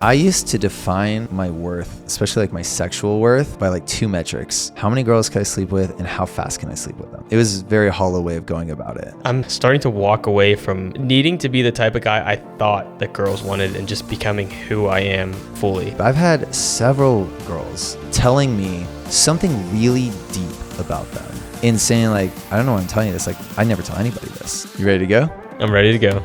I used to define my worth, especially like my sexual worth, by like two metrics. How many girls can I sleep with and how fast can I sleep with them? It was a very hollow way of going about it. I'm starting to walk away from needing to be the type of guy I thought that girls wanted and just becoming who I am fully. I've had several girls telling me something really deep about them and saying like, I don't know why I'm telling you this. Like, I never tell anybody this. You ready to go? I'm ready to go.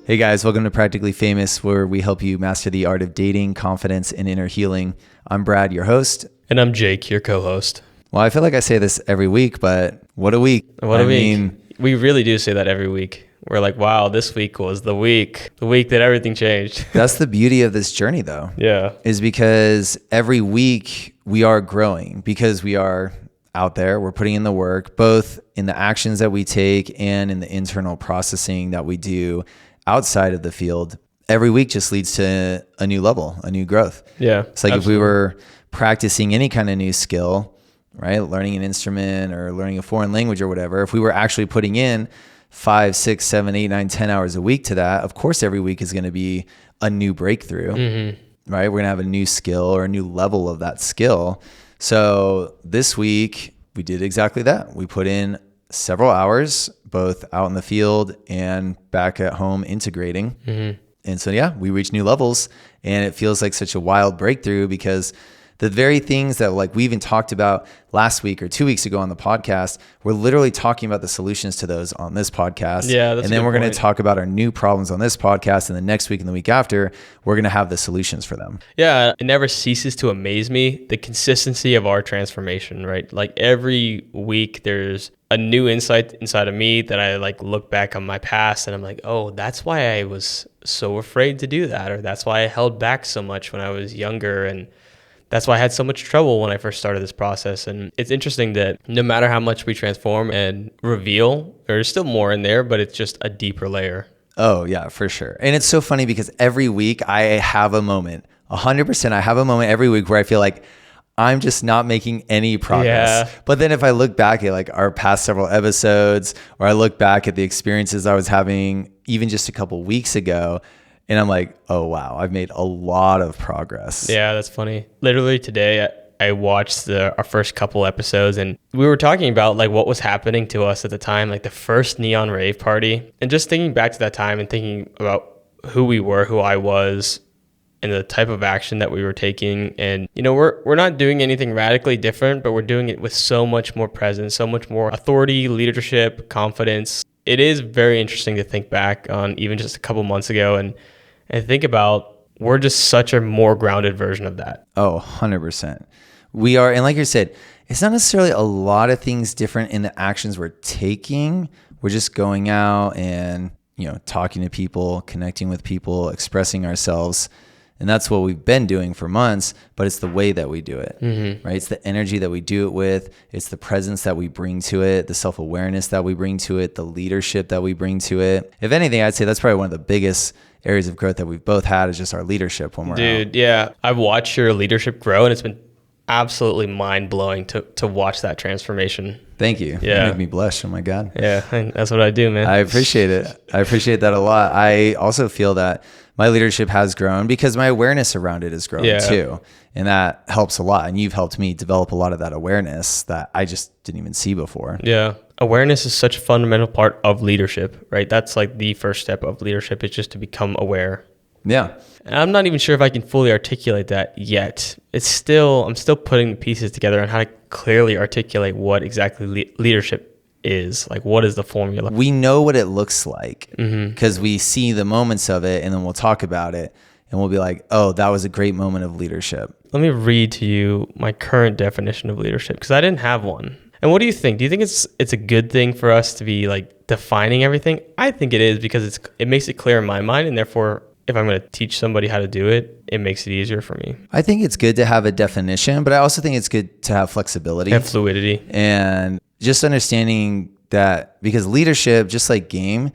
Hey guys, welcome to Practically Famous, where we help you master the art of dating, confidence, and inner healing. I'm Brad, your host. And I'm Jake, your co-host. Well, I feel like I say this every week, but what a week. What a week. We really do say that every week. We're like, wow, this week was the week that everything changed. That's the beauty of this journey, though. Yeah. Is because every week we are growing because we are out there. We're putting in the work, both in the actions that we take and in the internal processing that we do outside of the field. Every week just leads to a new level, a new growth. Yeah. It's like absolutely. If we were practicing any kind of new skill, right? Learning an instrument or learning a foreign language or whatever, if we were actually putting in 5, 6, 7, 8, 9, 10 hours a week to that, of course, every week is going to be a new breakthrough, right? We're going to have a new skill or a new level of that skill. So this week we did exactly that. We put in several hours, both out in the field and back at home integrating. And so, yeah, we reach new levels and it feels like such a wild breakthrough because the very things that like we even talked about last week or 2 weeks ago on the podcast, we're literally talking about the solutions to those on this podcast. Yeah, that's and then we're going to talk about our new problems on this podcast. And the next week and the week after, we're going to have the solutions for them. Yeah, it never ceases to amaze me, the consistency of our transformation, right? Like every week there's a new insight inside of me that I like look back on my past and I'm like, oh, that's why I was so afraid to do that. Or that's why I held back so much when I was younger. And that's why I had so much trouble when I first started this process. And it's interesting that no matter how much we transform and reveal, there's still more in there, but it's just a deeper layer. Oh, yeah, for sure. And it's so funny because every week I have a moment, 100%. I have a moment every week where I feel like I'm just not making any progress. Yeah. But then if I look back at like our past several episodes, or I look back at the experiences I was having even just a couple weeks ago, and I'm like, oh, wow, I've made a lot of progress. Yeah, that's funny. Literally today, I watched our first couple episodes and we were talking about like what was happening to us at the time, like the first neon rave party. And just thinking back to that time and thinking about who we were, who I was, and the type of action that we were taking. And, you know, we're not doing anything radically different, but we're doing it with so much more presence, so much more authority, leadership, confidence. It is very interesting to think back on even just a couple months ago and think about we're just such a more grounded version of that. Oh, 100%. We are. And like you said, it's not necessarily a lot of things different in the actions we're taking. We're just going out and, you know, talking to people, connecting with people, expressing ourselves. And that's what we've been doing for months, but it's the way that we do it, right? It's the energy that we do it with. It's the presence that we bring to it, the self-awareness that we bring to it, the leadership that we bring to it. If anything, I'd say that's probably one of the biggest areas of growth that we've both had is just our leadership when we're out. Yeah. I've watched your leadership grow and it's been absolutely mind-blowing to watch that transformation. Thank you. Yeah. You make me blush. Oh my God. Yeah, that's what I do, man. I appreciate it. I appreciate that a lot. I also feel that my leadership has grown because my awareness around it has grown too. And that helps a lot. And you've helped me develop a lot of that awareness that I just didn't even see before. Yeah. Awareness is such a fundamental part of leadership, right? That's like the first step of leadership is just to become aware. Yeah. And I'm not even sure if I can fully articulate that yet. I'm still putting the pieces together on how to clearly articulate what exactly leadership is. Like, what is the formula? We know what it looks like because we see the moments of it and then we'll talk about it and we'll be like, oh, that was a great moment of leadership. Let me read to you my current definition of leadership because I didn't have one. And what do you think? Do you think it's a good thing for us to be like defining everything? I think it is because it makes it clear in my mind and therefore if I'm going to teach somebody how to do it, it makes it easier for me. I think it's good to have a definition, but I also think it's good to have flexibility And fluidity. and just understanding that, because leadership, just like game,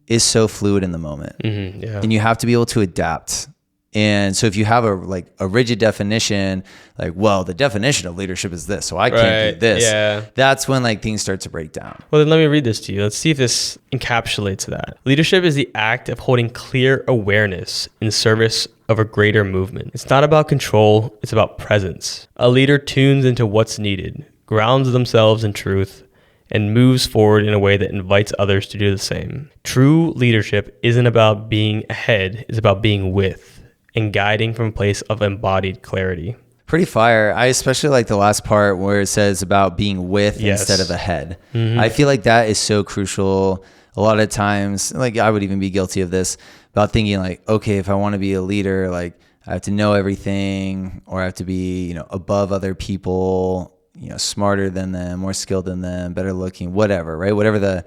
is so fluid in the moment. Yeah. And you have to be able to adapt. And so if you have a rigid definition, like, well, the definition of leadership is this, so I can't do this. Yeah. That's when like things start to break down. Well, then let me read this to you. Let's see if this encapsulates that. Leadership is the act of holding clear awareness in service of a greater movement. It's not about control, it's about presence. A leader tunes into what's needed, grounds themselves in truth, and moves forward in a way that invites others to do the same. True leadership isn't about being ahead, it's about being with and guiding from a place of embodied clarity. Pretty fire. I especially like the last part where it says about being with instead of ahead. I feel like that is so crucial. A lot of times, like I would even be guilty of this, about thinking like, okay, if I want to be a leader, like I have to know everything, or I have to be, above other people, smarter than them, more skilled than them, better looking, whatever, right? Whatever the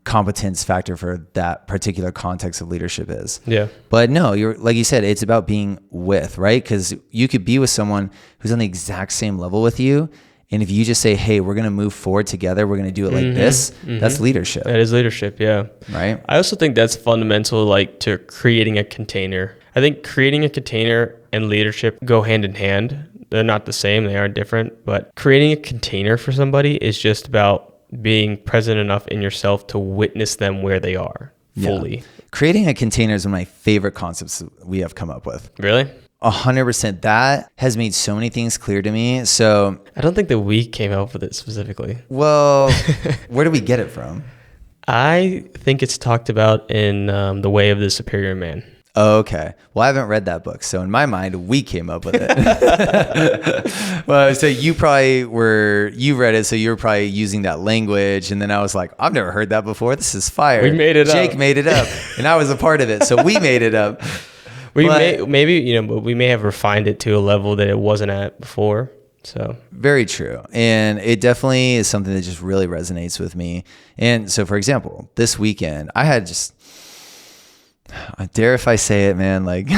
competence factor for that particular context of leadership is. Yeah. But no, you're like you said, it's about being with, right? Because you could be with someone who's on the exact same level with you. And if you just say, hey, we're going to move forward together, we're going to do it like this, that's leadership. That is leadership, yeah. Right? I also think that's fundamental, like to creating a container. I think creating a container and leadership go hand in hand. They're not the same, they are different. But creating a container for somebody is just about being present enough in yourself to witness them where they are fully. Yeah. Creating a container is one of my favorite concepts we have come up with. Really? 100%. That has made so many things clear to me. So I don't think that we came up with it specifically. Well, where do we get it from? I think it's talked about in The Way of the Superior Man. Oh, okay. Well, I haven't read that book. So in my mind, we came up with it. Well, so you read it. So you were probably using that language. And then I was like, I've never heard that before. This is fire. We made it up. Jake made it up. And I was a part of it. So we made it up. We may have refined it to a level that it wasn't at before. So very true. And it definitely is something that just really resonates with me. And so, for example, this weekend, I had I dare if I say it, man, like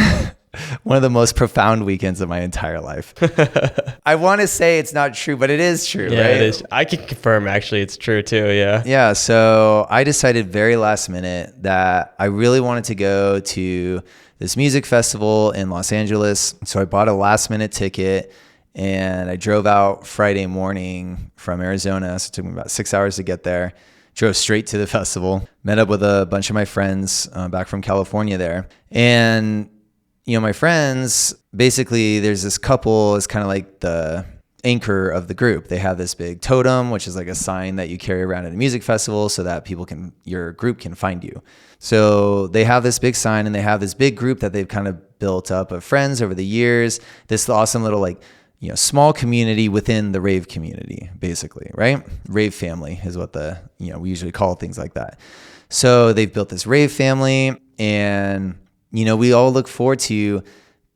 one of the most profound weekends of my entire life. I want to say it's not true, but it is true, yeah, right? It is. I can confirm, actually, it's true too, yeah. Yeah, so I decided very last minute that I really wanted to go to this music festival in Los Angeles. So I bought a last minute ticket and I drove out Friday morning from Arizona. So it took me about 6 hours to get there. Drove straight to the festival, met up with a bunch of my friends back from California there. And, my friends, basically there's this couple is kind of like the anchor of the group. They have this big totem, which is like a sign that you carry around at a music festival so that your group can find you. So they have this big sign and they have this big group that they've kind of built up of friends over the years. This awesome little small community within the rave community, basically, right? Rave family is what we usually call things like that. So they've built this rave family and, we all look forward to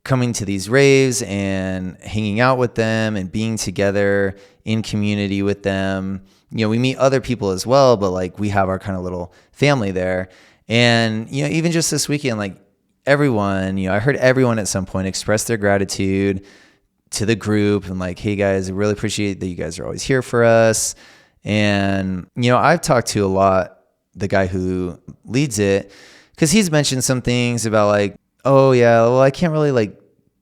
coming to these raves and hanging out with them and being together in community with them. We meet other people as well, but we have our kind of little family there. And, even just this weekend, everyone, I heard everyone at some point express their gratitude to the group and hey guys, I really appreciate that you guys are always here for us. And, I've talked to the guy who leads it, because he's mentioned some things about oh yeah, well I can't really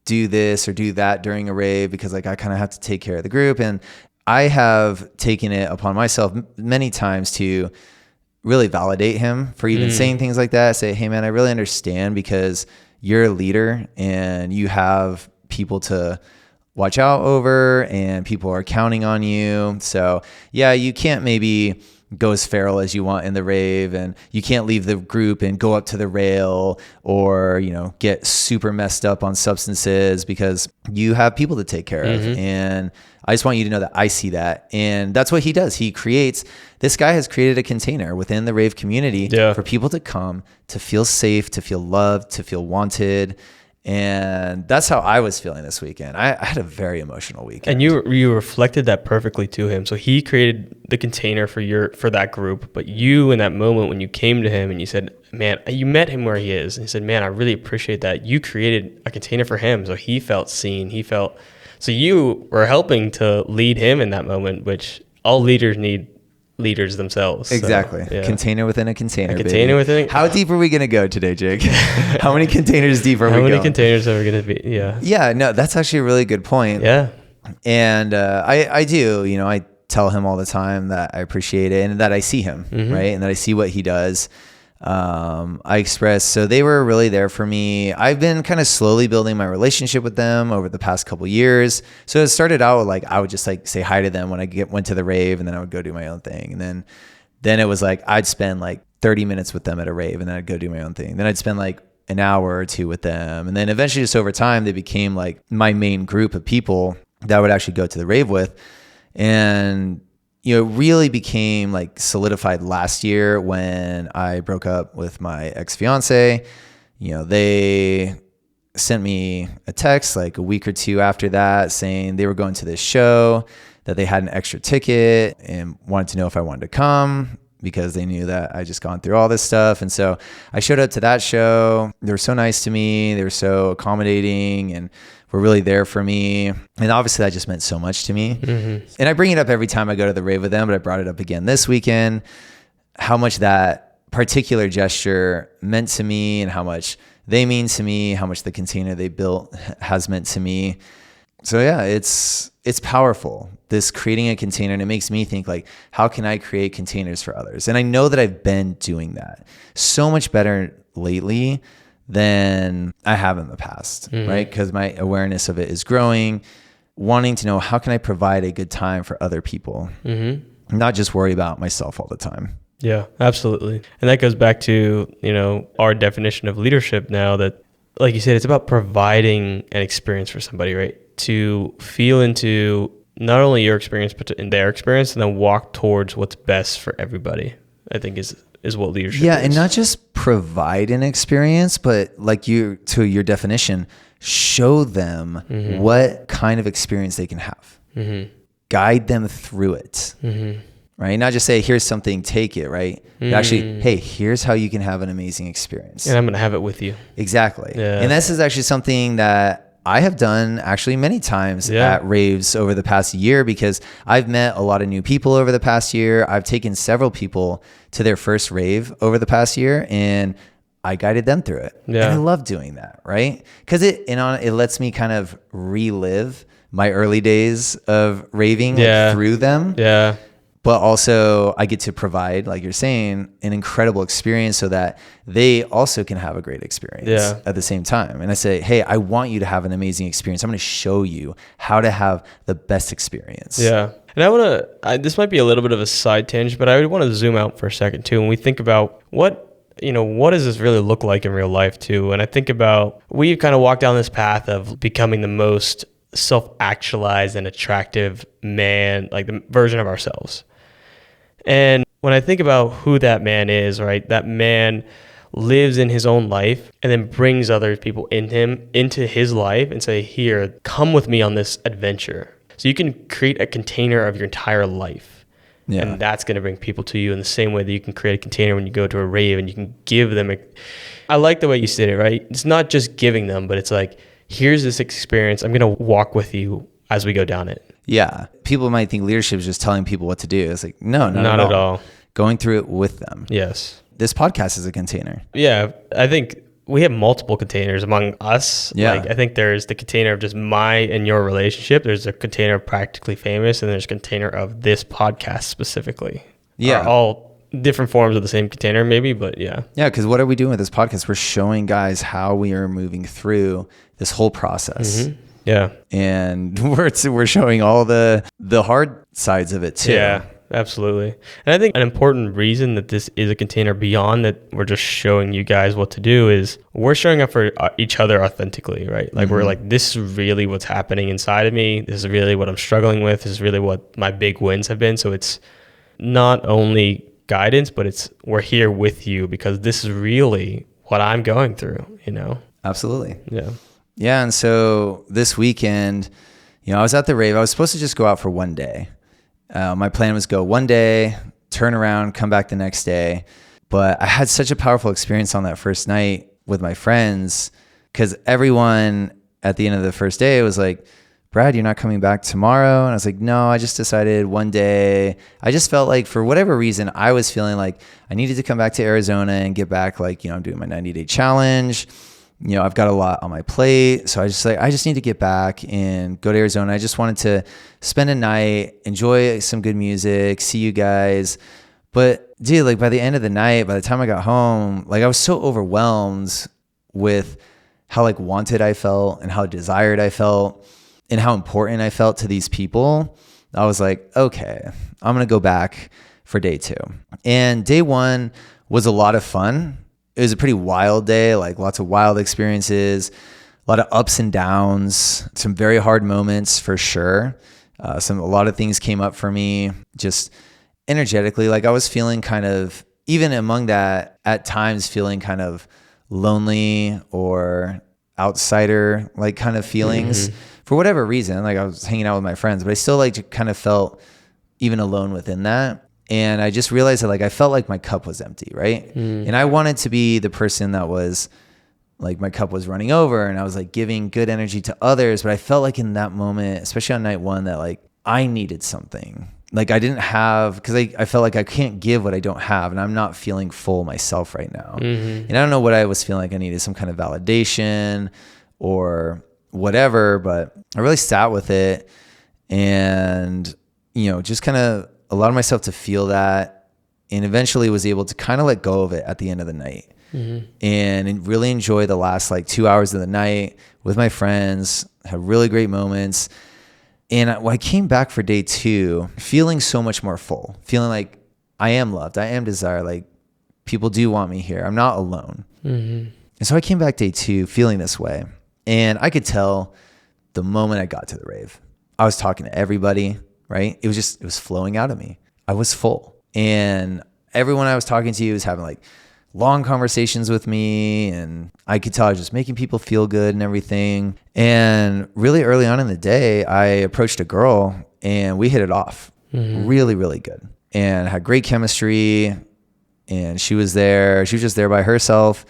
do this or do that during a rave because I kind of have to take care of the group. And I have taken it upon myself many times to really validate him for even saying things like that. Say, hey man, I really understand because you're a leader and you have people to watch out over and people are counting on you. So yeah, you can't maybe go as feral as you want in the rave and you can't leave the group and go up to the rail or, get super messed up on substances because you have people to take care of. And I just want you to know that I see that. And that's what he does. This guy has created a container within the rave community for people to come, to feel safe, to feel loved, to feel wanted. And that's how I was feeling this weekend. I had a very emotional weekend. And you reflected that perfectly to him. So he created the container for that group, but you in that moment when you came to him and you said, man, you met him where he is. And he said, man, I really appreciate that. You created a container for him. So he felt seen. So you were helping to lead him in that moment, which all leaders need leaders themselves. Exactly. So, yeah. Container within a container. Within. How deep are we going to go today, Jake? How many containers deep are we going? How many containers are we going to be? Yeah. Yeah, no, that's actually a really good point. Yeah. And I do, I tell him all the time that I appreciate it and that I see him, right? And that I see what he does. I express, so they were really there for me. I've been kind of slowly building my relationship with them over the past couple years. So it started out like, I would just like say hi to them when I went to the rave, and then I would go do my own thing. And then it was like, I'd spend like 30 minutes with them at a rave, and then I'd go do my own thing. Then I'd spend like an hour or two with them. And then eventually just over time, they became like my main group of people that I would actually go to the rave with. And really became like solidified last year when I broke up with my ex-fiance. They sent me a text like a week or two after that saying they were going to this show, that they had an extra ticket and wanted to know if I wanted to come because they knew that I just gone through all this stuff. And so I showed up to that show. They were so nice to me. They were so accommodating and were really there for me. And obviously that just meant so much to me. And I bring it up every time I go to the rave with them, but I brought it up again this weekend, how much that particular gesture meant to me and how much they mean to me, how much the container they built has meant to me. So yeah, it's powerful, this creating a container. And it makes me think like, how can I create containers for others? And I know that I've been doing that so much better lately than I have in the past, right? Because my awareness of it is growing, wanting to know how can I provide a good time for other people, not just worry about myself all the time. Yeah, absolutely. And that goes back to, our definition of leadership now that, like you said, it's about providing an experience for somebody, right? To feel into not only your experience, but in their experience, and then walk towards what's best for everybody, I think is what leadership is. Yeah, and not just provide an experience, but like to your definition, show them what kind of experience they can have. Guide them through it. Right? Not just say, here's something, take it, right? But actually, hey, here's how you can have an amazing experience. And I'm going to have it with you. Exactly. Yeah. And this is actually something that I have done actually many times at raves over the past year, because I've met a lot of new people over the past year. I've taken several people to their first rave over the past year, and I guided them through it. Yeah. And I love doing that, right? Because it lets me kind of relive my early days of raving through them. Yeah. But also I get to provide, like you're saying, an incredible experience so that they also can have a great experience at the same time. And I say, hey, I want you to have an amazing experience. I'm going to show you how to have the best experience. Yeah. And I want to, this might be a little bit of a side tangent, but I would want to zoom out for a second too. When we think about what does this really look like in real life too? And I think about, we've kind of walked down this path of becoming the most self-actualized and attractive man, like the version of ourselves. And when I think about who that man is, right, that man lives in his own life and then brings other people into his life and say, here, come with me on this adventure. So you can create a container of your entire life. Yeah. And that's going to bring people to you in the same way that you can create a container when you go to a rave and you can give them I like the way you said it, right? It's not just giving them, but it's like, here's this experience. I'm going to walk with you as we go down it. Yeah. People might think leadership is just telling people what to do. It's like, no, not at all. Going through it with them. Yes. This podcast is a container. Yeah. I think we have multiple containers among us. Yeah. Like, I think there's the container of just my and your relationship. There's a container of Practically Famous, and there's a container of this podcast specifically. Yeah. Are all different forms of the same container maybe, but yeah. Yeah, because what are we doing with this podcast? We're showing guys how we are moving through this whole process. Mm-hmm. Yeah. And we're showing all the hard sides of it too. Yeah, absolutely. And I think an important reason that this is a container beyond that we're just showing you guys what to do is we're showing up for each other authentically, right? Like we're like, this is really what's happening inside of me. This is really what I'm struggling with. This is really what my big wins have been. So it's not only guidance, but we're here with you because this is really what I'm going through, Absolutely. Yeah. Yeah. And so this weekend, I was at the rave. I was supposed to just go out for one day. My plan was go one day, turn around, come back the next day. But I had such a powerful experience on that first night with my friends, because everyone at the end of the first day was like, Brad, you're not coming back tomorrow? And I was like, no, I just decided one day. I just felt like for whatever reason, I was feeling like I needed to come back to Arizona and get back, like, I'm doing my 90-day challenge. I've got a lot on my plate. So I just need to get back and go to Arizona. I just wanted to spend a night, enjoy some good music, see you guys. But dude, like by the end of the night, by the time I got home, like I was so overwhelmed with how like wanted I felt and how desired I felt and how important I felt to these people. I was like, okay, I'm going to go back for day 2. And day 1 was a lot of fun. It was a pretty wild day, like lots of wild experiences, a lot of ups and downs, some very hard moments for sure. A lot of things came up for me just energetically. Like I was feeling kind of, even among that, at times feeling kind of lonely or outsider like kind of feelings for whatever reason. Like I was hanging out with my friends, but I still like kind of felt even alone within that. And I just realized that like I felt like my cup was empty, right? And I wanted to be the person that was like my cup was running over and I was like giving good energy to others. But I felt like in that moment, especially on night 1, that like I needed something. Like I didn't have, because I felt like I can't give what I don't have, and I'm not feeling full myself right now. And I don't know what I was feeling like. I needed some kind of validation or whatever, but I really sat with it and, just kind of allowed myself to feel that, and eventually was able to kind of let go of it at the end of the night and really enjoy the last like 2 hours of the night with my friends, had really great moments. And I came back for day 2 feeling so much more full, feeling like I am loved, I am desired, like people do want me here, I'm not alone. And so I came back day 2 feeling this way. And I could tell the moment I got to the rave, I was talking to everybody, right? It was flowing out of me. I was full. And everyone I was talking to was having like long conversations with me, and I could tell I was just making people feel good and everything. And really early on in the day, I approached a girl and we hit it off really, really good and had great chemistry. And she was there. She was just there by herself.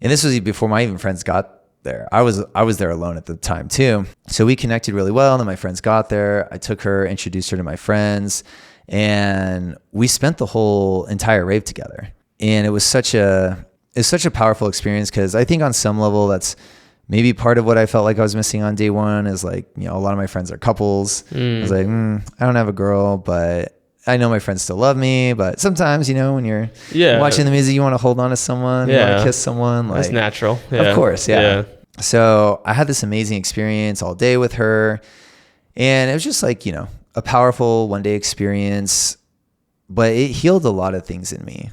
And this was before my even friends got there. I was there alone at the time too. So we connected really well. And then my friends got there. I took her, introduced her to my friends, and we spent the whole entire rave together. And it was such a powerful experience, because I think on some level that's maybe part of what I felt like I was missing on day 1 is like, a lot of my friends are couples. I was like, I don't have a girl, but I know my friends still love me. But sometimes, when you're watching the music, you want to hold on to someone, you want to kiss someone. Like, that's natural. Of course. Yeah. So I had this amazing experience all day with her, and it was just like, a powerful one-day experience, but it healed a lot of things in me.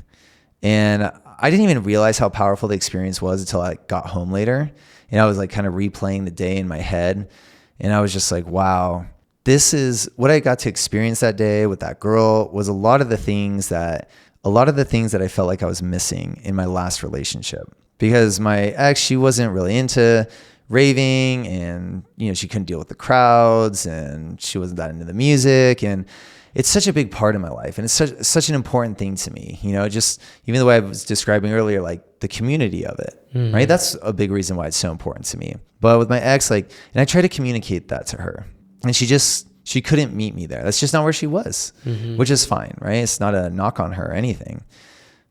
And I didn't even realize how powerful the experience was until I got home later. And I was like kind of replaying the day in my head. And I was just like, wow, this is what I got to experience that day with that girl, was a lot of the things that I felt like I was missing in my last relationship. Because my ex, she wasn't really into raving, and, she couldn't deal with the crowds, and she wasn't that into the music. And it's such a big part of my life, and it's such an important thing to me, just even the way I was describing earlier, like the community of it, right? That's a big reason why it's so important to me. But with my ex, and I tried to communicate that to her, and she couldn't meet me there. That's just not where she was, which is fine, right? It's not a knock on her or anything.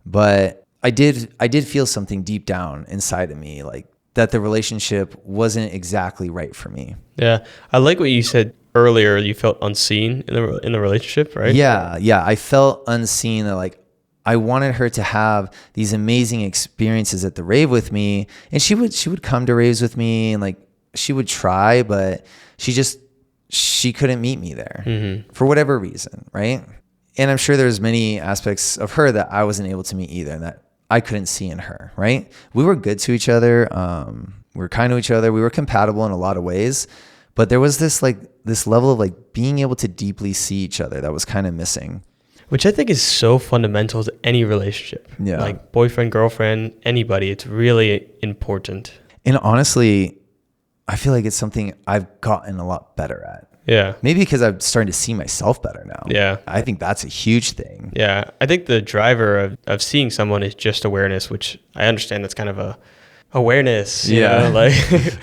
But I did feel something deep down inside of me, like that the relationship wasn't exactly right for me. Yeah. I like what you said earlier. You felt unseen in the relationship, right? Yeah. I felt unseen. That like I wanted her to have these amazing experiences at the rave with me, and she would come to raves with me, and like she would try, but she couldn't meet me there for whatever reason, right? And I'm sure there's many aspects of her that I wasn't able to meet either, and that I couldn't see in her, right? We were good to each other. We were kind to each other. We were compatible in a lot of ways. But there was this level of like being able to deeply see each other that was kind of missing. Which I think is so fundamental to any relationship. Yeah. Like boyfriend, girlfriend, anybody. It's really important. And honestly, I feel like it's something I've gotten a lot better at. Yeah. Maybe because I'm starting to see myself better now. Yeah. I think that's a huge thing. Yeah. I think the driver of seeing someone is just awareness, which I understand that's kind of a awareness. You know, like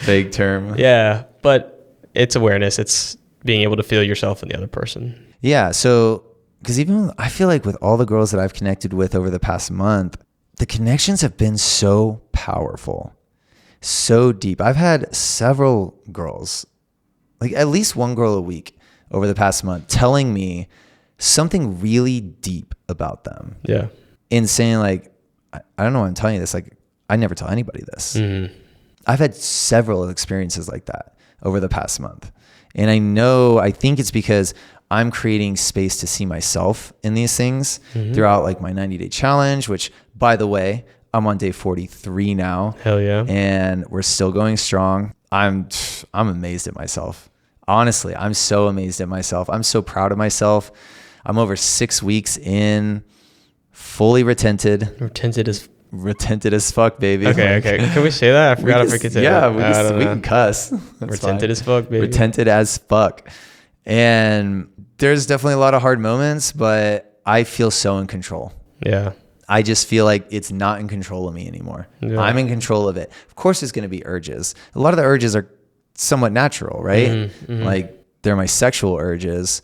vague term. Yeah. But it's awareness. It's being able to feel yourself in the other person. Yeah. So, because even I feel like with all the girls that I've connected with over the past month, the connections have been so powerful, so deep. I've had several girls, like at least one girl a week over the past month, telling me something really deep about them. Yeah. And saying like, I don't know why I'm telling you this. Like, I never tell anybody this. Mm-hmm. I've had several experiences like that over the past month. And I think it's because I'm creating space to see myself in these things throughout like my 90-day challenge, which by the way, I'm on day 43 now. Hell yeah. And we're still going strong. I'm amazed at myself. Honestly, I'm so amazed at myself. I'm so proud of myself. I'm over 6 weeks in, fully retented. Retented as fuck, baby. Okay. Can we say that? I forgot if we could say that. Yeah, we can cuss. Retented as fuck, baby. Retented as fuck. And there's definitely a lot of hard moments, but I feel so in control. Yeah. I just feel like it's not in control of me anymore. Yeah. I'm in control of it. Of course, there's going to be urges. A lot of the urges are somewhat natural, right? Mm-hmm. Like they're my sexual urges.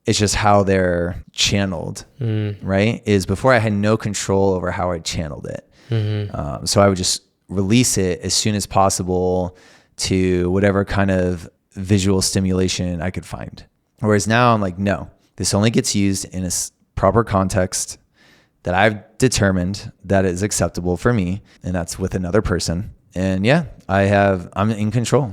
It's just how they're channeled, right? Is before I had no control over how I channeled it. Mm-hmm. So I would just release it as soon as possible to whatever kind of visual stimulation I could find. Whereas now I'm like, no, this only gets used in a proper context that I've determined that is acceptable for me, and that's with another person. And yeah, I'm in control,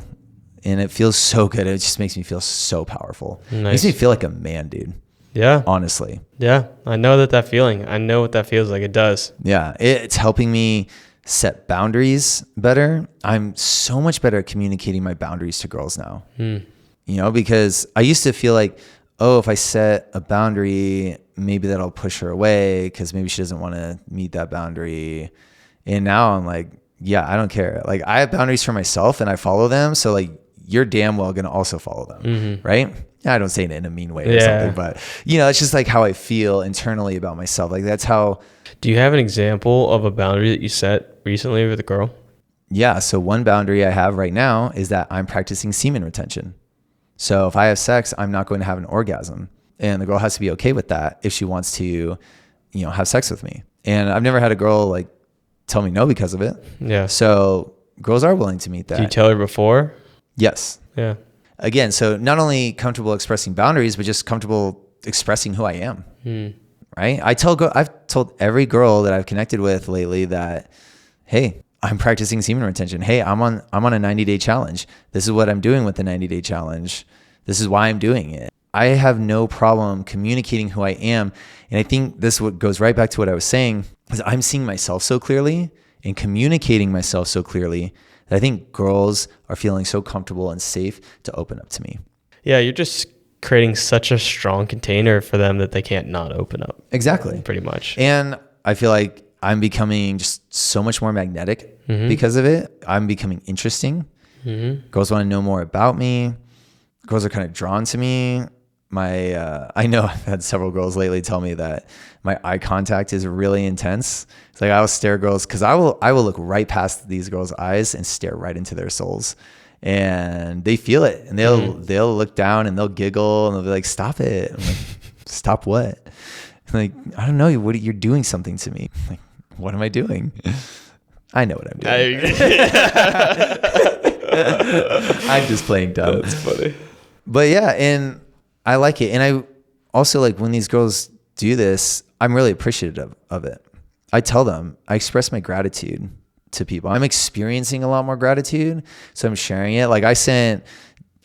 and it feels so good. It just makes me feel so powerful. Nice. It makes me feel like a man, dude. Yeah. Honestly. Yeah. I know that feeling. I know what that feels like. It does. Yeah. It's helping me set boundaries better. I'm so much better at communicating my boundaries to girls now. You know, because I used to feel like, oh, if I set a boundary, maybe that'll push her away because maybe she doesn't want to meet that boundary. And now I'm like, yeah, I don't care. Like I have boundaries for myself and I follow them. So like you're damn well going to also follow them. Right. I don't say it in a mean way or something, but you know, it's just like how I feel internally about myself. Like that's how. Do you have an example of a boundary that you set recently with a girl? Yeah. So one boundary I have right now is that I'm practicing semen retention. So if I have sex, I'm not going to have an orgasm, and the girl has to be okay with that if she wants to, you know, have sex with me. And I've never had a girl like tell me no because of it. Yeah. So girls are willing to meet that. Do you tell her before? Yes. Yeah. Again, so not only comfortable expressing boundaries, but just comfortable expressing who I am. Right. I've told every girl that I've connected with lately that, hey, I'm practicing semen retention. Hey, I'm on a 90-day challenge. This is what I'm doing with the 90-day challenge. This is why I'm doing it. I have no problem communicating who I am. And I think this goes right back to what I was saying, is I'm seeing myself so clearly and communicating myself so clearly that I think girls are feeling so comfortable and safe to open up to me. Yeah, you're just creating such a strong container for them that they can't not open up. Exactly. Pretty much. And I feel like I'm becoming just so much more magnetic because of it. I'm becoming interesting. Girls want to know more about me. Girls are kind of drawn to me. I know I've had several girls lately tell me that my eye contact is really intense. It's like I will stare girls because I will look right past these girls' eyes and stare right into their souls, and they feel it, and they'll look down and they'll giggle and they'll be like, "Stop it!" I'm like, "Stop what?" I'm like, I don't know. You're doing something to me. I'm like, what am I doing? I know what I'm doing. I'm just playing dumb. That's funny. But yeah, and I like it. And I also like when these girls do this, I'm really appreciative of it. I tell them, I express my gratitude to people. I'm experiencing a lot more gratitude, so I'm sharing it. Like I sent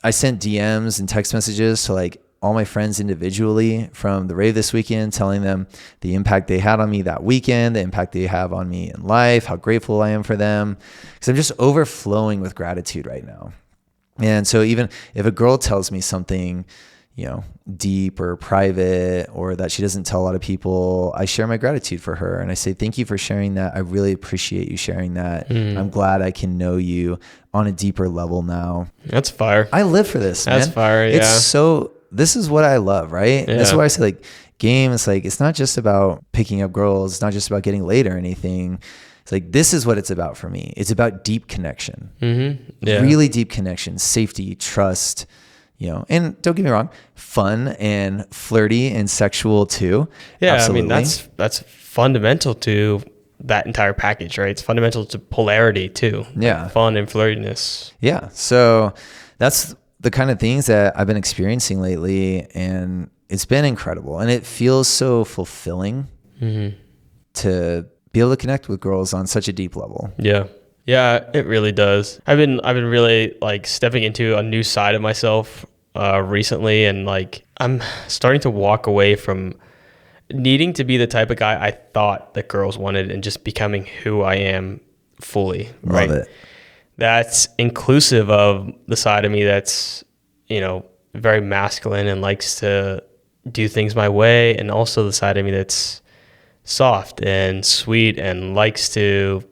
DMs and text messages to like all my friends individually from the rave this weekend, telling them the impact they had on me that weekend, the impact they have on me in life, how grateful I am for them. Because I'm just overflowing with gratitude right now. And so even if a girl tells me something, deep or private, or that she doesn't tell a lot of people, I share my gratitude for her. And I say, thank you for sharing that. I really appreciate you sharing that. I'm glad I can know you on a deeper level now. That's fire. I live for this, man. That's fire, yeah. This is what I love, right? Yeah. This is why I say, like, game is like, it's not just about picking up girls. It's not just about getting laid or anything. It's like, this is what it's about for me. It's about deep connection, really deep connection, safety, trust, and don't get me wrong, fun and flirty and sexual too. Yeah. Absolutely. I mean, that's fundamental to that entire package, right? It's fundamental to polarity too. Yeah. Like fun and flirtiness. Yeah. So that's the kind of things that I've been experiencing lately, and it's been incredible. And it feels so fulfilling to be able to connect with girls on such a deep level. Yeah. Yeah, it really does. I've been really like stepping into a new side of myself recently, and like I'm starting to walk away from needing to be the type of guy I thought that girls wanted, and just becoming who I am fully. Love it. That's inclusive of the side of me that's, very masculine and likes to do things my way, and also the side of me that's soft and sweet and likes to,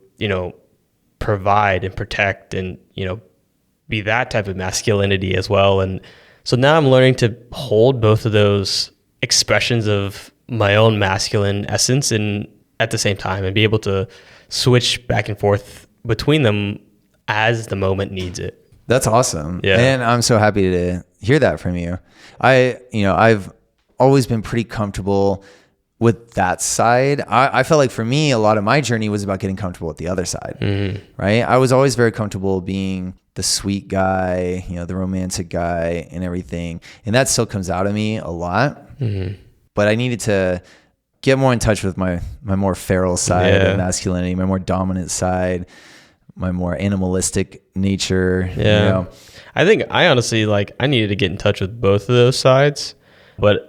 provide and protect and, be that type of masculinity as well. And so now I'm learning to hold both of those expressions of my own masculine essence and at the same time, and be able to switch back and forth between them as the moment needs it. That's awesome. Yeah. And I'm so happy to hear that from you. I've always been pretty comfortable with that side. I felt like for me, a lot of my journey was about getting comfortable with the other side, right? I was always very comfortable being the sweet guy, the romantic guy and everything. And that still comes out of me a lot. But I needed to get more in touch with my more feral side of masculinity, my more dominant side, my more animalistic nature. Yeah. I think I honestly, I needed to get in touch with both of those sides, but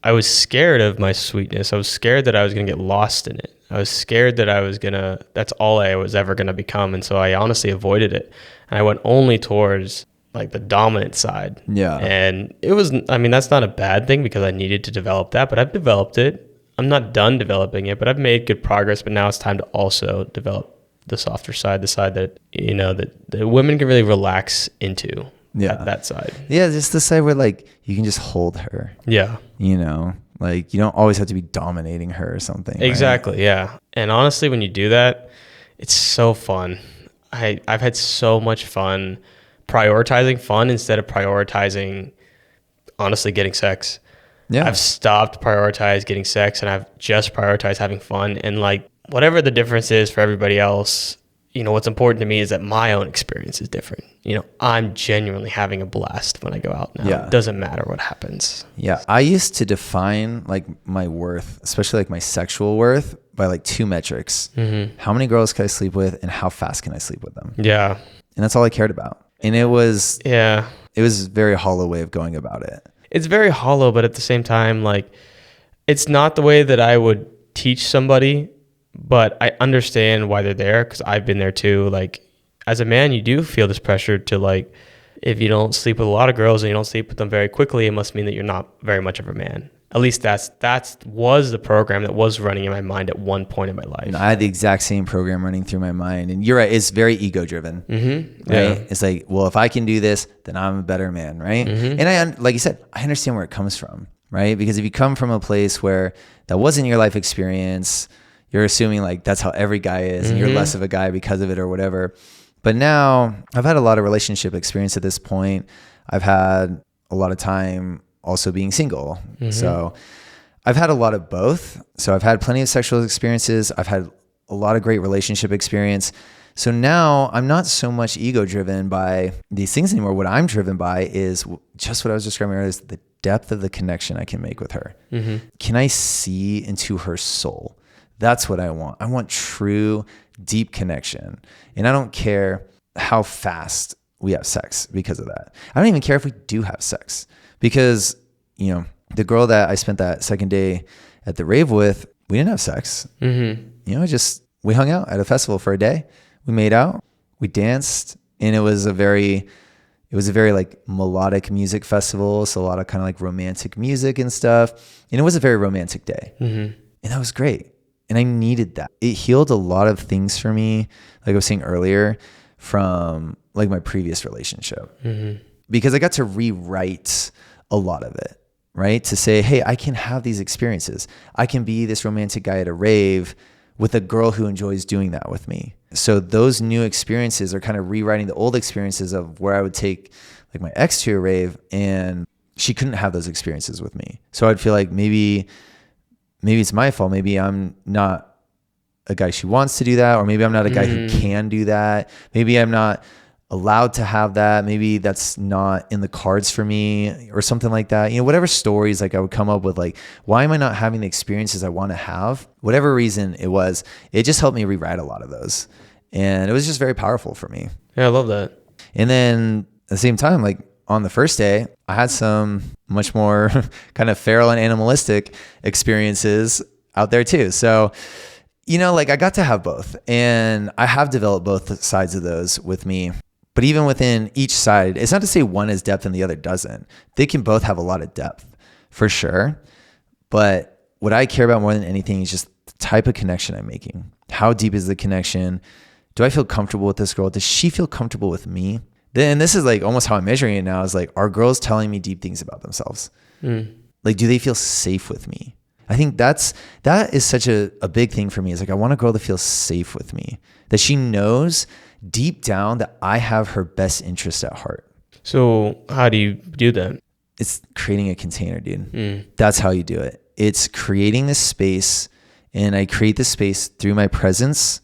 I was scared of my sweetness. I was scared that I was going to get lost in it. I was scared that that's all I was ever going to become. And so I honestly avoided it. And I went only towards the dominant side. Yeah. And that's not a bad thing, because I needed to develop that, but I've developed it. I'm not done developing it, but I've made good progress. But now it's time to also develop the softer side, the side that, that women can really relax into. Yeah. That side. Yeah. Just the side where you can just hold her. Yeah. You don't always have to be dominating her or something. Exactly. Right? Yeah. And honestly, when you do that, it's so fun. I've had so much fun prioritizing fun instead of prioritizing, honestly, getting sex. Yeah. I've stopped prioritizing getting sex, and I've just prioritized having fun. And whatever the difference is for everybody else, what's important to me is that my own experience is different. I'm genuinely having a blast when I go out now. Yeah. It doesn't matter what happens. Yeah. I used to define my worth, especially my sexual worth, by 2 metrics. How many girls can I sleep with, and how fast can I sleep with them? Yeah. And that's all I cared about. And it was a very hollow way of going about it. It's very hollow, but at the same time, it's not the way that I would teach somebody, but I understand why they're there, because I've been there too. As a man, you do feel this pressure to if you don't sleep with a lot of girls and you don't sleep with them very quickly, it must mean that you're not very much of a man. At least that was the program that was running in my mind at one point in my life. I had the exact same program running through my mind, and you're right. It's very ego driven, right? Yeah. It's well, if I can do this, then I'm a better man, right? And like you said, I understand where it comes from, right? Because if you come from a place where that wasn't your life experience, you're assuming that's how every guy is, and you're less of a guy because of it or whatever. But now I've had a lot of relationship experience at this point. I've had a lot of time also being single. So I've had a lot of both. So I've had plenty of sexual experiences. I've had a lot of great relationship experience. So now I'm not so much ego driven by these things anymore. What I'm driven by is just what I was describing earlier, is the depth of the connection I can make with her. Can I see into her soul? That's what I want. I want true, deep connection. And I don't care how fast we have sex because of that. I don't even care if we do have sex, because, the girl that I spent that second day at the rave with, we didn't have sex. We hung out at a festival for a day. We made out, we danced, and it was a very, It was a very like melodic music festival. So a lot of kind of like romantic music and stuff. And it was a very romantic day. And that was great. And I needed that. It healed a lot of things for me, like I was saying earlier, from like my previous relationship. Because I got to rewrite a lot of it, right? To say, hey, I can have these experiences. I can be this romantic guy at a rave with a girl who enjoys doing that with me. So those new experiences are kind of rewriting the old experiences of where I would take like my ex to a rave and she couldn't have those experiences with me. So I'd feel like maybe it's my fault. Maybe I'm not a guy she wants to do that, or maybe I'm not a guy who can do that. Maybe I'm not allowed to have that. Maybe that's not in the cards for me or something like that. You know, whatever stories like I would come up with, like, why am I not having the experiences I want to have? Whatever reason it was, it just helped me rewrite a lot of those. And it was just very powerful for me. Yeah, I love that. And then at the same time, like on the first day, I had some much more kind of feral and animalistic experiences out there too. So, you know, like I got to have both, and I have developed both sides of those with me. But even within each side, it's not to say one has depth and the other doesn't. They can both have a lot of depth for sure. But what I care about more than anything is just the type of connection I'm making. How deep is the connection? Do I feel comfortable with this girl? Does she feel comfortable with me? Then this is like almost how I'm measuring it now, is like, are girls telling me deep things about themselves? Like, do they feel safe with me? I think that is such a big thing for me. Is like, I want a girl to feel safe with me, that she knows deep down that I have her best interest at heart. So how do you do that? It's creating a container, dude. That's how you do it. It's creating this space, and I create this space through my presence,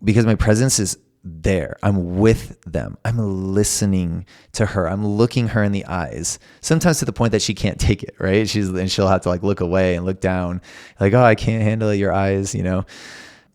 because my presence is there. I'm with them. I'm listening to her. I'm looking her in the eyes, sometimes to the point that she can't take it, right? She'll have to like look away and look down, like, oh, I can't handle your eyes, you know?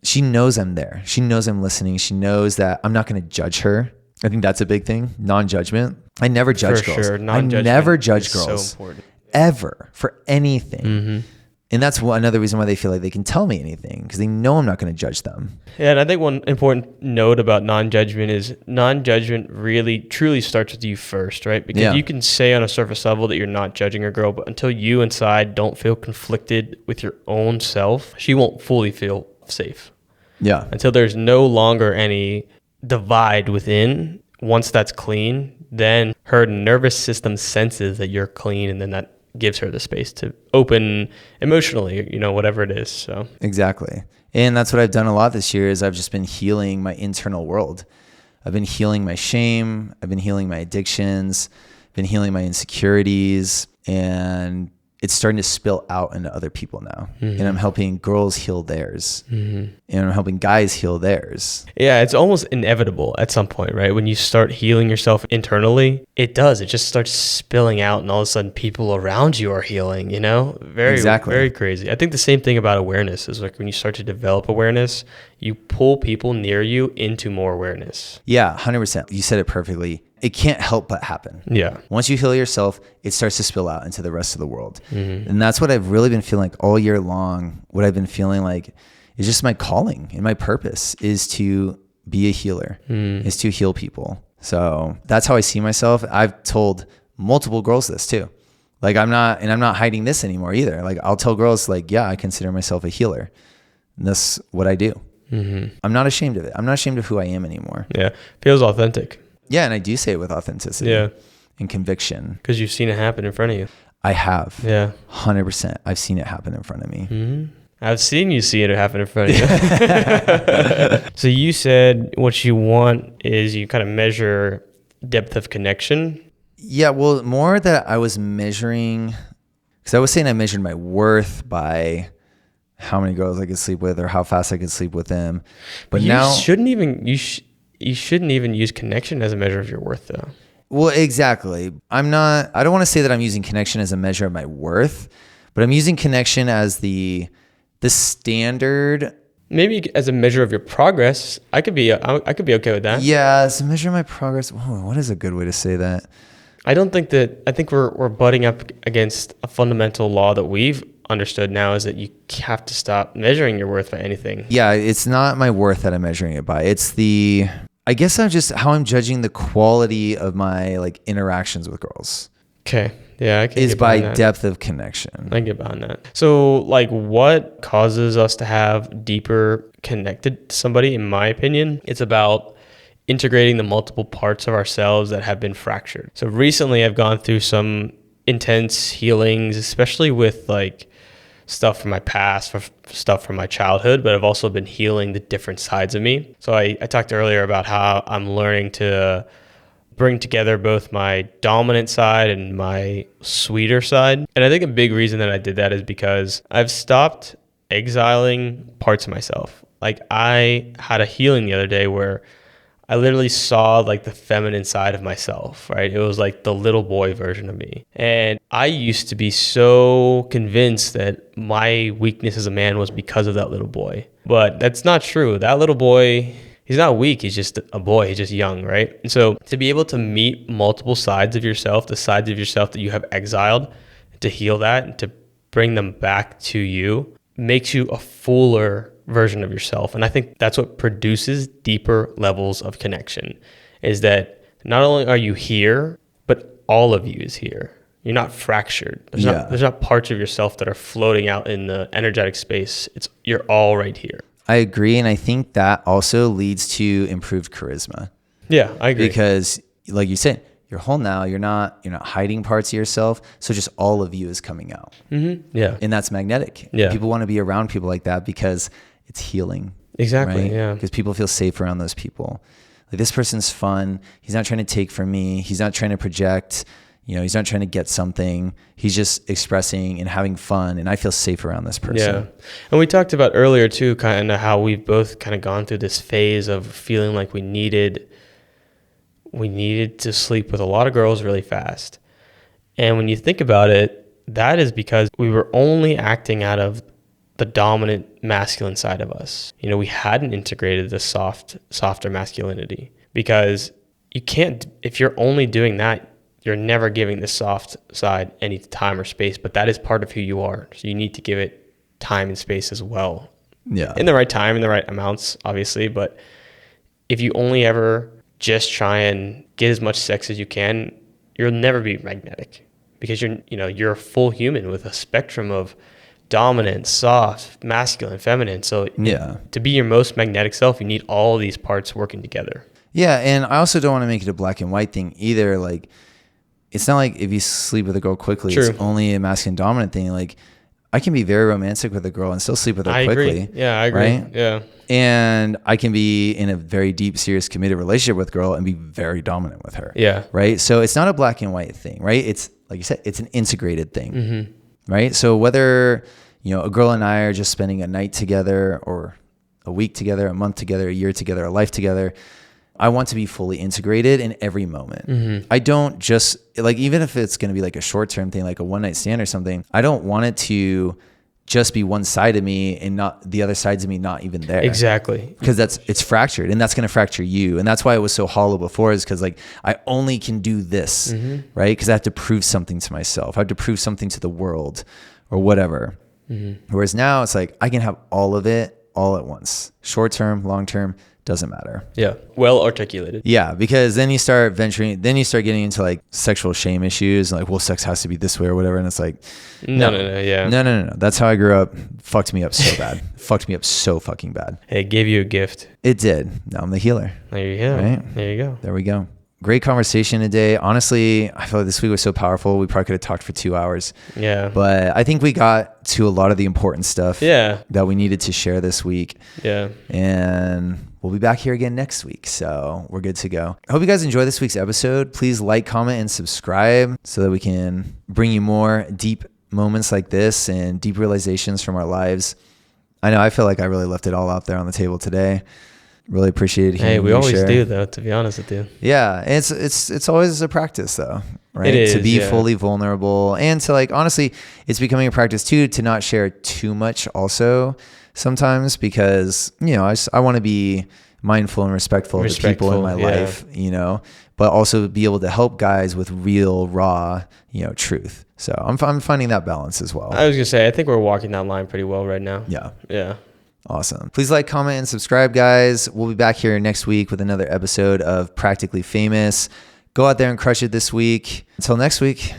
She knows I'm there. She knows I'm listening. She knows that I'm not going to judge her. I think that's a big thing. Non-judgment. I never judge girls. Sure. I never judge girls. So important. Ever, for anything. And that's another reason why they feel like they can tell me anything, because they know I'm not going to judge them. Yeah, and I think one important note about non-judgment is non-judgment really truly starts with you first, right? Because you can say on a surface level that you're not judging a girl, but until you inside don't feel conflicted with your own self, she won't fully feel safe. Yeah. Until there's no longer any divide within. Once that's clean, then her nervous system senses that you're clean, and then that gives her the space to open emotionally, you know, whatever it is. So exactly. And that's what I've done a lot this year, is I've just been healing my internal world. I've been healing my shame. I've been healing my addictions, been healing my insecurities, and it's starting to spill out into other people now. And I'm helping girls heal theirs, and I'm helping guys heal theirs. Yeah, it's almost inevitable at some point, right? When you start healing yourself internally, it just starts spilling out, and all of a sudden people around you are healing, you know? Very crazy. I think the same thing about awareness is like when you start to develop awareness, you pull people near you into more awareness. Yeah, 100%. You said it perfectly. It can't help but happen. Yeah. Once you heal yourself, it starts to spill out into the rest of the world. And that's what I've really been feeling like all year long. What I've been feeling like is just my calling and my purpose is to be a healer, is to heal people. So that's how I see myself. I've told multiple girls this too. Like I'm not hiding this anymore either. Like I'll tell girls like, yeah, I consider myself a healer. And that's what I do. I'm not ashamed of it. I'm not ashamed of who I am anymore. Yeah. Feels authentic. Yeah, and I do say it with authenticity and conviction. Because you've seen it happen in front of you. I have. Yeah. 100%. I've seen it happen in front of me. I've seen you see it happen in front of you. So you said what you want is you kind of measure depth of connection. Yeah, well, more that I was measuring, because I was saying I measured my worth by how many girls I could sleep with or how fast I could sleep with them. But now... You shouldn't even use connection as a measure of your worth, though. Well, exactly. I don't want to say that I'm using connection as a measure of my worth, but I'm using connection as the standard. Maybe as a measure of your progress. I could be okay with that. Yeah, as a measure of my progress. Whoa, what is a good way to say that? I think we're butting up against a fundamental law that we've understood now, is that you have to stop measuring your worth by anything. Yeah, it's not my worth that I'm measuring it by. I guess I'm just how I'm judging the quality of my like interactions with girls. Okay. Yeah, I can is get by behind that. depth of connection. I get behind that. So, like, what causes us to have deeper connected to somebody? In my opinion, it's about integrating the multiple parts of ourselves that have been fractured. So recently, I've gone through some intense healings, especially with like stuff from my past, stuff from my childhood, but I've also been healing the different sides of me. So I talked earlier about how I'm learning to bring together both my dominant side and my sweeter side. And I think a big reason that I did that is because I've stopped exiling parts of myself. Like I had a healing the other day where I literally saw like the feminine side of myself, right? It was like the little boy version of me. And I used to be so convinced that my weakness as a man was because of that little boy. But that's not true. That little boy, he's not weak. He's just a boy. He's just young, right? And so to be able to meet multiple sides of yourself, the sides of yourself that you have exiled, to heal that and to bring them back to you makes you a fuller version of yourself. And I think that's what produces deeper levels of connection, is that not only are you here, but all of you is here. You're not fractured. There's not parts of yourself that are floating out in the energetic space. You're all right here. I agree. And I think that also leads to improved charisma. Yeah, I agree. Because like you said, you're whole now. You're not hiding parts of yourself. So just all of you is coming out. Mm-hmm. Yeah. And that's magnetic. Yeah. People want to be around people like that because it's healing. Exactly. Right? Yeah. Because people feel safe around those people. Like this person's fun. He's not trying to take from me. He's not trying to project. He's not trying to get something. He's just expressing and having fun. And I feel safe around this person. Yeah. And we talked about earlier too, kind of how we've both kind of gone through this phase of feeling like we needed to sleep with a lot of girls really fast. And when you think about it, that is because we were only acting out of the dominant masculine side of us. We hadn't integrated the softer masculinity, because you can't, if you're only doing that, you're never giving the soft side any time or space, but that is part of who you are. So you need to give it time and space as well. Yeah. In the right time, in the right amounts, obviously. But if you only ever just try and get as much sex as you can, you'll never be magnetic, because you're a full human with a spectrum of dominant, soft, masculine, feminine. So to be your most magnetic self, you need all of these parts working together. Yeah. And I also don't want to make it a black and white thing either. Like, it's not like if you sleep with a girl quickly, It's only a masculine dominant thing. Like, I can be very romantic with a girl and still sleep with her quickly. Agree. Yeah, I agree. Right? Yeah. And I can be in a very deep, serious, committed relationship with a girl and be very dominant with her. Yeah. Right. So it's not a black and white thing, right? It's like you said, it's an integrated thing. Mm-hmm. Right. So whether, a girl and I are just spending a night together or a week together, a month together, a year together, a life together, I want to be fully integrated in every moment. Mm-hmm. I don't just like, even if it's going to be like a short-term thing, like a one-night stand or something, I don't want it to just be one side of me and not the other sides of me not even there. Exactly. Because it's fractured, and that's going to fracture you. And that's why it was so hollow before, is because like I only can do this, right? Because I have to prove something to myself. I have to prove something to the world or whatever. Mm-hmm. Whereas now it's like I can have all of it all at once. Short-term, long-term, doesn't matter. Yeah. Well articulated. Yeah. Because then you start getting into like sexual shame issues, and like, well, sex has to be this way or whatever. And it's like, no. Yeah. No. That's how I grew up. Fucked me up so bad. Fucked me up so fucking bad. It gave you a gift. It did. Now I'm the healer. There you go. Right? There you go. There we go. Great conversation today. Honestly, I feel like this week was so powerful. We probably could have talked for 2 hours. Yeah. But I think we got to a lot of the important stuff that we needed to share this week. Yeah. And we'll be back here again next week. So we're good to go. I hope you guys enjoy this week's episode. Please like, comment, and subscribe so that we can bring you more deep moments like this and deep realizations from our lives. I know I feel like I really left it all out there on the table today. Really appreciate hearing we you always share. do, though, to be honest with you. Yeah, it's always a practice, though, right? It is, to be fully vulnerable, and to like, honestly, it's becoming a practice too to not share too much also sometimes, because I want to be mindful and respectful of the people in my life, but also be able to help guys with real raw truth. So I'm finding that balance as well. I was gonna say, I think we're walking that line pretty well right now. Yeah. Awesome. Please like, comment, and subscribe, guys. We'll be back here next week with another episode of Practically Famous. Go out there and crush it this week. Until next week,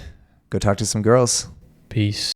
go talk to some girls. Peace.